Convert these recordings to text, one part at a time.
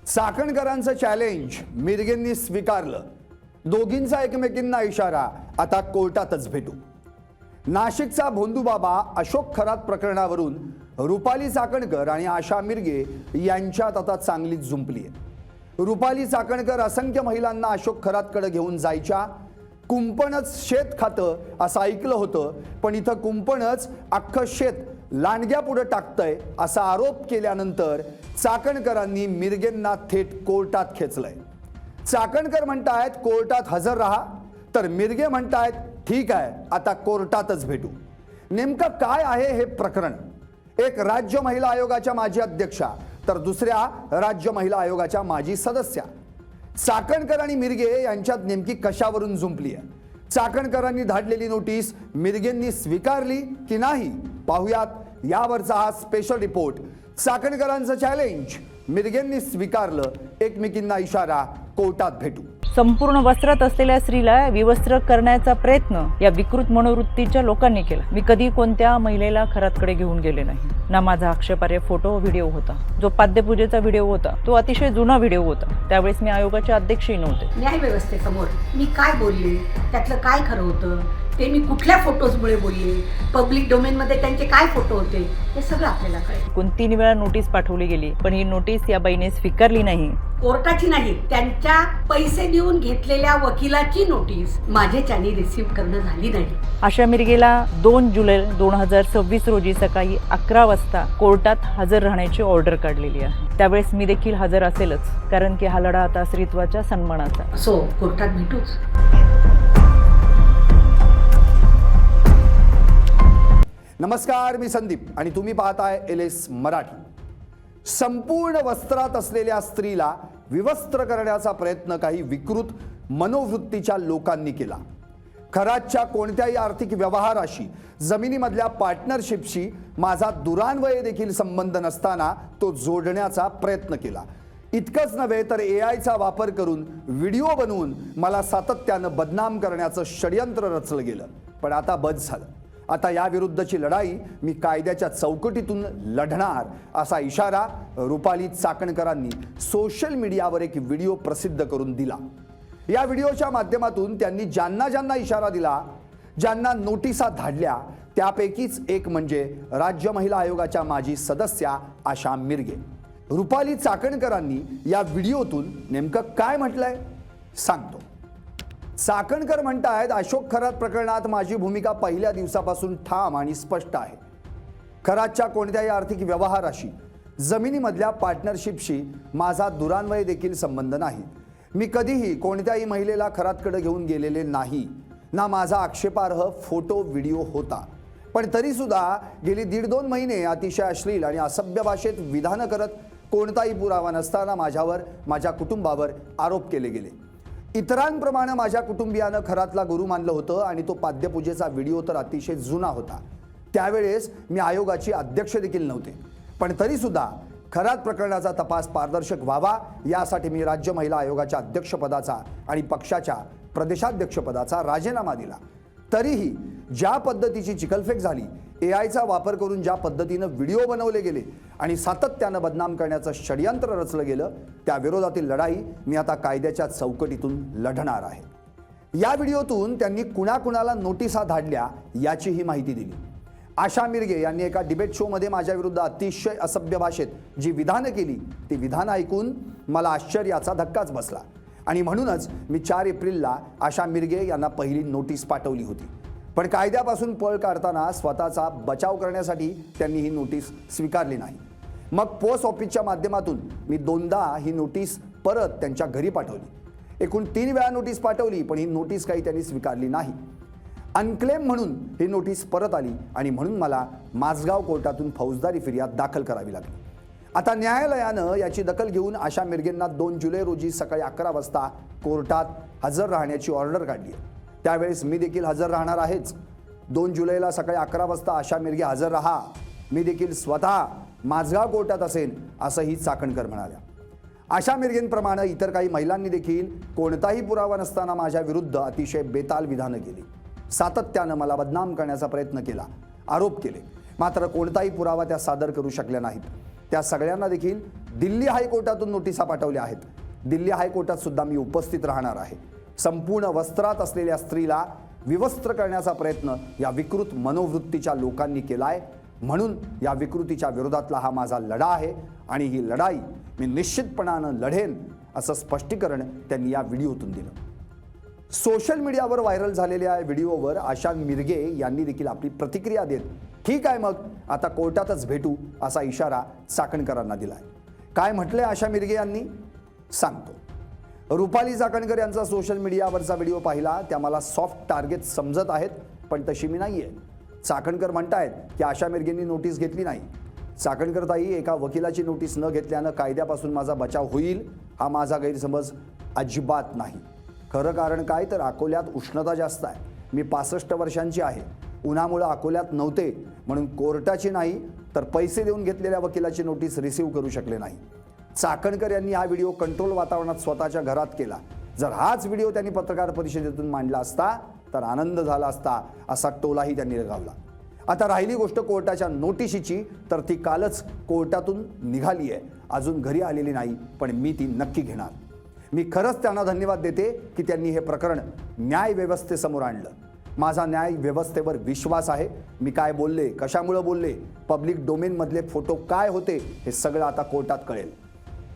चाकणकरांचं challenge मिरगेंनी स्वीकारलं. दोघींचा एकमेकींना इशारा, आता कोर्टातच भेटू. नाशिकचा भोंदूबाबा अशोक खरात प्रकरणावरून रुपाली चाकणकर आणि आशा मिरगे यांच्यात आता चांगलीच जुंपली आहे. रुपाली चाकणकर असंख्य महिलांना अशोक खरातकडे घेऊन जायच्या. कुंपणच शेत खातं असं ऐकलं होतं, पण इथं कुंपणच अख्खं शेत लांडग्यापुढे टाकतंय असा आरोप केल्यानंतर चाकणकरांनी मिरगेंना थेट कोर्टात खेचलंय. चाकणकर म्हणतायत कोर्टात हजर राहा, तर मिरगे म्हणतायत ठीक आहे आता कोर्टातच भेटू. नेमकं काय आहे हे प्रकरण? एक राज्य महिला आयोगाच्या माजी अध्यक्षा तर दुसऱ्या राज्य महिला आयोगाच्या माजी सदस्या. चाकणकर आणि मिरगे यांच्यात नेमकी कशावरून जुंपली आहे? चाकणकरांनी धाडलेली नोटीस मिरगेंनी स्वीकारली की नाही, पाहुयात यावरचा हा स्पेशल रिपोर्ट. चाकणकरांचं चॅलेंज मिरगेंनी स्वीकारलं, एकमेकींना इशारा, कोर्टात भेटू. संपूर्ण वस्त्रात असलेल्या स्त्रीला विवस्त्र करण्याचा प्रयत्न या विकृत मनोवृत्तीच्या लोकांनी केला. मी कधी कोणत्या महिलेला खरातकडे घेऊन गेले नाही ना. माझा आक्षेपार्ह फोटो व्हिडिओ होता. जो पाद्यपूजेचा व्हिडिओ होता तो अतिशय जुना व्हिडिओ होता. त्यावेळेस मी आयोगाचे अध्यक्षही नव्हते. न्याय व्यवस्थेसमोर मी काय बोलले, त्यातलं काय खरं होतं, ते मी कुठल्या फोटोजमुळे बोलले, पब्लिक डोमेनमध्ये त्यांचे काय फोटो होते, हे सगळं आपल्याला कळेल. 3 वेळा नोटीस पाठवली गेली, पण ही नोटीस या बाईने स्वीकारली नाही. कोर्टाची नाही, त्यांच्या पैसे देऊन घेतलेल्या वकिलाची नोटीस माझ्याच्याने रिसीव्ह करणं झाली नाही. आशा मिरगेला 2 जुलै 2026 रोजी सकाळी 11 वाजता कोर्टात हजर राहण्याची ऑर्डर काढलेली आहे. त्यावेळेस मी देखील हजर असेलच, कारण की हा लढा आता स्त्रीत्वाच्या सन्मानाचा. असो, कोर्टात भेटूच. नमस्कार, मी संदीप आणि तुम्ही पाहताय LS मराठी. संपूर्ण वस्त्रात असलेल्या स्त्रीला विवस्त्र करण्याचा प्रयत्न काही विकृत मनोवृत्तीच्या लोकांनी केला. खरातच्या कोणत्याही आर्थिक व्यवहाराशी, जमिनीमधल्या पार्टनरशिपशी माझा दुरान्वये देखील संबंध नसताना तो जोडण्याचा प्रयत्न केला. इतकंच नव्हे तर AIचा वापर करून व्हिडिओ बनवून मला सातत्यानं बदनाम करण्याचं षडयंत्र रचलं गेलं. पण आता बस झालं. आता या विरुद्धची लढाई मी कायद्याच्या चौकटीतून लढणार असा इशारा रुपाली चाकणकरांनी सोशल मीडियावर एक व्हिडिओ प्रसिद्ध करून दिला. या व्हिडिओच्या माध्यमातून त्यांनी ज्यांना इशारा दिला, ज्यांना नोटिसा धाडल्या, त्यापैकीच एक म्हणजे राज्य महिला आयोगाच्या माजी सदस्या आशा मिरगे. रुपाली चाकणकरांनी या व्हिडिओतून नेमकं काय म्हटलंय सांगतो. चाकणकर म्हणतायत अशोक खरात प्रकरणात माझी भूमिका पहिल्या दिवसापासून ठाम आणि स्पष्ट आहे. खरातच्या कोणत्याही आर्थिक व्यवहाराशी, जमिनीमधल्या पार्टनरशिपशी माझा दुरान्वये देखील संबंध नाही. मी कधीही कोणत्याही महिलेला खरातकडे घेऊन गेलेले नाही ना. माझा आक्षेपार्ह फोटो व्हिडिओ होता. पण तरीसुद्धा गेली 1.5-2 महिने अतिशय अश्लील आणि असभ्य भाषेत विधानं करत कोणताही पुरावा नसताना माझ्यावर, माझ्या कुटुंबावर आरोप केले गेले. इतरांप्रमाणे माझ्या कुटुंबियानं खरातला गुरु मानलं होतं आणि तो पाद्यपूजेचा व्हिडिओ तर अतिशय जुना होता. त्यावेळेस मी आयोगाची अध्यक्ष देखील नव्हते. पण तरीसुद्धा खरात प्रकरणाचा तपास पारदर्शक व्हावा यासाठी मी राज्य महिला आयोगाच्या अध्यक्षपदाचा आणि पक्षाच्या प्रदेशाध्यक्षपदाचा राजीनामा दिला. तरीही ज्या पद्धतीची चिखलफेक झाली, AIचा वापर करून ज्या पद्धतीनं व्हिडिओ बनवले गेले आणि सातत्यानं बदनाम करण्याचं षडयंत्र रचलं गेलं, त्या विरोधातील लढाई मी आता कायद्याच्या चौकटीतून लढणार आहे. या व्हिडिओतून त्यांनी कुणाकुणाला नोटिसा धाडल्या याचीही माहिती दिली. आशा मिरगे यांनी एका डिबेट शोमध्ये माझ्या विरुद्ध अतिशय असभ्य भाषेत जी विधानं केली, ती विधानं ऐकून मला आश्चर्याचा धक्काच बसला आणि म्हणूनच मी 4 एप्रिलला आशा मिरगे यांना पहिली नोटीस पाठवली होती. पण कायद्यापासून पळ काढताना स्वतःचा बचाव करण्यासाठी त्यांनी ही नोटीस स्वीकारली नाही. मग पोस्ट ऑफिसच्या माध्यमातून मी 2दा ही नोटीस परत त्यांच्या घरी पाठवली. एकूण 3 वेळा नोटीस पाठवली, पण ही नोटीस काही त्यांनी स्वीकारली नाही. अनक्लेम म्हणून ही नोटीस परत आली आणि म्हणून मला माझगाव कोर्टातून फौजदारी फिर्याद दाखल करावी लागली. आता न्यायालयानं याची दखल घेऊन आशा मिरगेंना 2 जुलै रोजी सकाळी 11 वाजता कोर्टात हजर राहण्याची ऑर्डर काढली आहे. त्यावेळेस मी देखील हजर राहणार आहेच. 2 जुलैला सकाळी 11 वाजता आशा मिरगे हजर राहा. मी देखील स्वतः माझगाव कोर्टात असेन असंही चाकणकर म्हणाल्या. आशा मिरगेंप्रमाणे इतर काही महिलांनी देखील कोणताही पुरावा नसताना माझ्या विरुद्ध अतिशय बेताल विधानं केली. सातत्यानं मला बदनाम करण्याचा प्रयत्न केला, आरोप केले. मात्र कोणताही पुरावा त्या सादर करू शकल्या नाहीत. त्या सगळ्यांना देखील दिल्ली हायकोर्टातून नोटिसा पाठवल्या आहेत. दिल्ली हायकोर्टात सुद्धा मी उपस्थित राहणार आहे. संपूर्ण वस्त्रात असलेल्या स्त्रीला विवस्त्र करण्याचा प्रयत्न या विकृत मनोवृत्तीच्या लोकांनी केलाय. म्हणून या विकृतीच्या विरोधातला हा माझा लढा आहे आणि ही लढाई मी निश्चितपणानं लढेन, असं स्पष्टीकरण त्यांनी या व्हिडिओतून दिलं. सोशल मीडियावर व्हायरल झालेल्या व्हिडिओवर आशा मिरगे यांनी देखील आपली प्रतिक्रिया देत, ठीक आहे मग आता कोर्टातच भेटू, असा इशारा चाकणकरांना दिलाय. काय म्हटलंय आशा मिरगे यांनी सांगतो. रुपाली चाकणकर यांचा सोशल मीडियावरचा व्हिडिओ पाहिला, त्या मला सॉफ्ट टार्गेट समजत आहेत, पण तशी मी नाहीये. चाकणकर म्हणतायत की आशा मिरगेंनी नोटीस घेतली नाही. चाकणकर ताई, एका वकिलाची नोटीस न घेतल्यानं कायद्यापासून माझा बचाव होईल हा माझा गैरसमज अजिबात नाही. खरं कारण काय तर अकोल्यात उष्णता जास्त आहे. मी 65 वर्षांची आहे. उन्हामुळे अकोल्यात नव्हते म्हणून कोर्टाची नाही तर पैसे देऊन घेतलेल्या वकिलाची नोटीस रिसीव्ह करू शकले नाही. चाकणकर यांनी हा व्हिडिओ कंट्रोल वातावरणात स्वतःच्या घरात केला. जर हाच व्हिडिओ त्यांनी पत्रकार परिषदेतून मांडला असता तर आनंद झाला असता, असा टोलाही त्यांनी लगावला. आता राहिली गोष्ट कोर्टाच्या नोटिशीची, तर ती कालच कोर्टातून निघाली आहे, अजून घरी आलेली नाही, पण मी ती नक्की घेणार. मी खरंच त्यांना धन्यवाद देते की त्यांनी हे प्रकरण न्याय व्यवस्थेसमोर आणलं. माझा न्याय व्यवस्थेवर विश्वास आहे. मी काय बोलले, कशामुळे बोलले, पब्लिक डोमेनमधले फोटो काय होते, हे सगळं आता कोर्टात कळेल.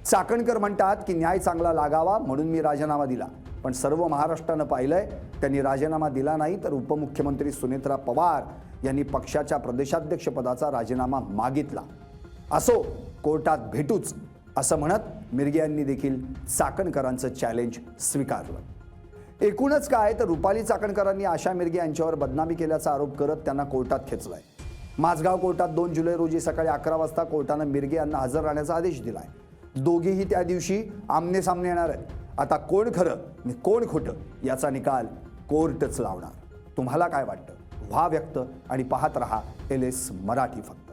चाकणकर म्हणतात की न्याय चांगला लागावा म्हणून मी राजीनामा दिला, पण सर्व महाराष्ट्रानं पाहिलंय त्यांनी राजीनामा दिला नाही तर उपमुख्यमंत्री सुनेत्रा पवार यांनी पक्षाच्या प्रदेशाध्यक्षपदाचा राजीनामा मागितला. असो, कोर्टात भेटूच, असं म्हणत मिरगे यांनी देखील चाकणकरांचं चॅलेंज स्वीकारलं. एकूणच काय तर रुपाली चाकणकरांनी आशा मिरगे यांच्यावर बदनामी केल्याचा आरोप करत त्यांना कोर्टात खेचलाय. माझगाव कोर्टात 2 जुलै रोजी सकाळी 11 वाजता कोर्टानं मिरगे यांना हजर राहण्याचा आदेश दिलाय. दोघेही त्या दिवशी आमने सामने येणार आहेत. आता कोण खरं आणि कोण खोटं याचा निकाल कोर्टच लावणार. तुम्हाला काय वाटतं? व्हा व्यक्त आणि पाहत रहा LS मराठी फक्त.